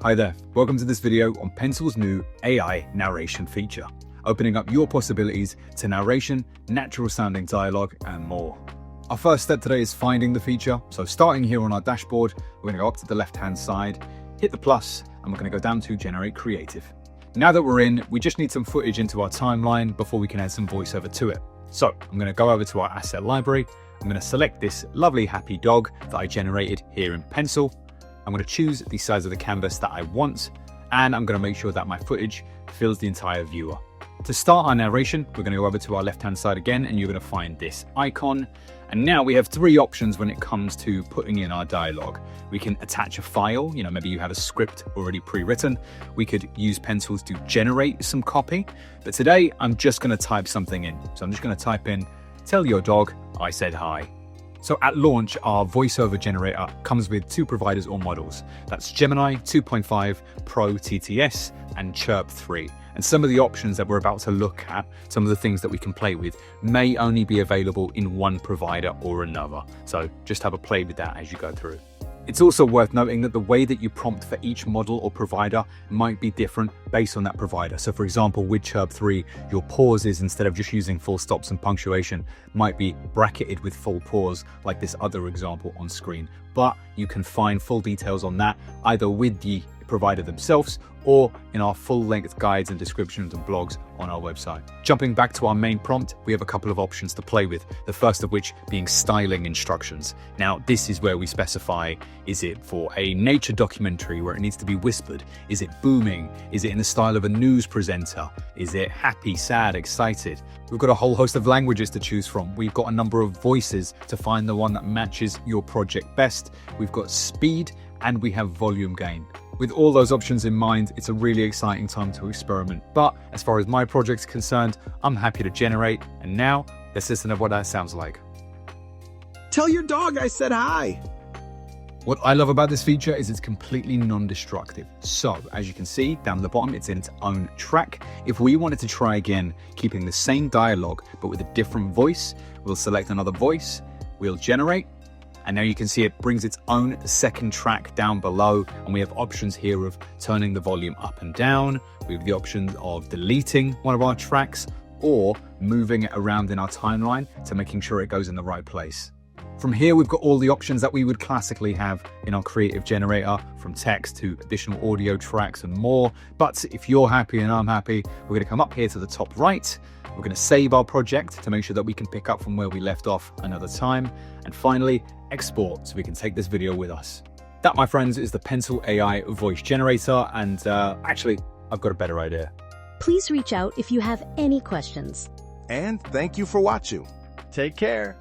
Hi there, welcome to this video on Pencil's new AI narration feature, opening up your possibilities to narration, natural sounding dialogue, and more. Our first step today is finding the feature. So starting here on our dashboard, we're going to go up to the left-hand side, hit the plus, and we're going to go down to Generate Creative. Now that we're in, we just need some footage into our timeline before we can add some voiceover to it. So I'm going to go over to our asset library. I'm going to select this lovely happy dog that I generated here in Pencil. I'm going to choose the size of the canvas that I want, and I'm going to make sure that my footage fills the entire viewer. To start our narration, we're going to go over to our left-hand side again, and you're going to find this icon. And now we have three options when it comes to putting in our dialogue. We can attach a file, maybe you have a script already pre-written. We could use Pencils to generate some copy. But today, I'm just going to type something in. So I'm just going to type in, "Tell your dog I said hi." So at launch, our voiceover generator comes with two providers or models. That's Gemini 2.5 Pro TTS and Chirp 3. And some of the options that we're about to look at, some of the things that we can play with, may only be available in one provider or another. So just have a play with that as you go through. It's also worth noting that the way that you prompt for each model or provider might be different based on that provider. So for example, with Chirp 3, your pauses, instead of just using full stops and punctuation, might be bracketed with full pause, like this other example on screen. But you can find full details on that either with the provider themselves or in our full-length guides and descriptions and blogs on our website. Jumping back to our main prompt, we have a couple of options to play with, the first of which being styling instructions. Now, this is where we specify, is it for a nature documentary where it needs to be whispered? Is it booming? Is it in the style of a news presenter? Is it happy, sad, excited? We've got a whole host of languages to choose from. We've got a number of voices to find the one that matches your project best. We've got speed, and we have volume gain. With all those options in mind, it's a really exciting time to experiment. But as far as my project's concerned, I'm happy to generate. And now, let's listen to what that sounds like. "Tell your dog I said hi." What I love about this feature is it's completely non-destructive. So, as you can see, down at the bottom, it's in its own track. If we wanted to try again, keeping the same dialogue, but with a different voice, we'll select another voice, we'll generate, and now you can see it brings its own second track down below, and we have options here of turning the volume up and down. We have the option of deleting one of our tracks or moving it around in our timeline to making sure it goes in the right place. From here, we've got all the options that we would classically have in our creative generator, from text to additional audio tracks and more. But if you're happy and I'm happy, we're going to come up here to the top right. We're going to save our project to make sure that we can pick up from where we left off another time. And finally, export so we can take this video with us. That, my friends, is the Pencil AI voice generator. And actually, I've got a better idea. Please reach out if you have any questions. And thank you for watching. Take care.